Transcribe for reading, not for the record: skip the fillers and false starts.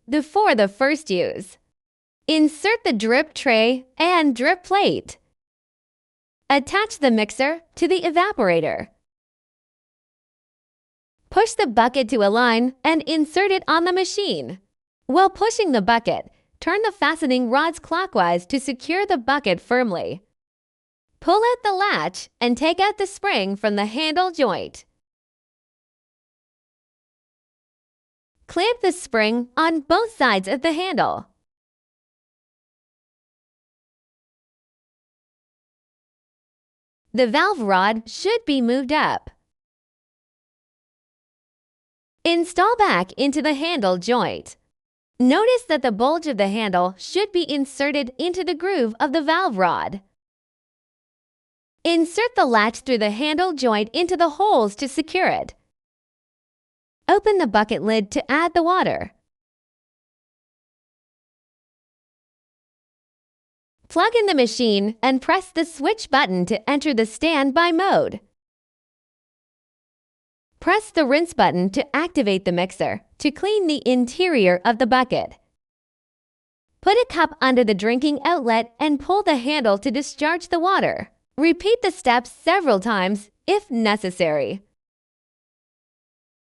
before the first use. Insert the drip tray and drip plate. Attach the mixer to the evaporator. Push the bucket to a line and insert it on the machine. While pushing the bucket, turn the fastening rods clockwise to secure the bucket firmly. Pull out the latch and take out the spring from the handle joint. Clamp the spring on both sides of the handle. The valve rod should be moved up. Install back into the handle joint. Notice that the bulge of the handle should be inserted into the groove of the valve rod. Insert the latch through the handle joint into the holes to secure it. Open the bucket lid to add the water. Plug in the machine and press the switch button to enter the standby mode. Press the rinse button to activate the mixer to clean the interior of the bucket. Put a cup under the drinking outlet and pull the handle to discharge the water. Repeat the steps several times if necessary.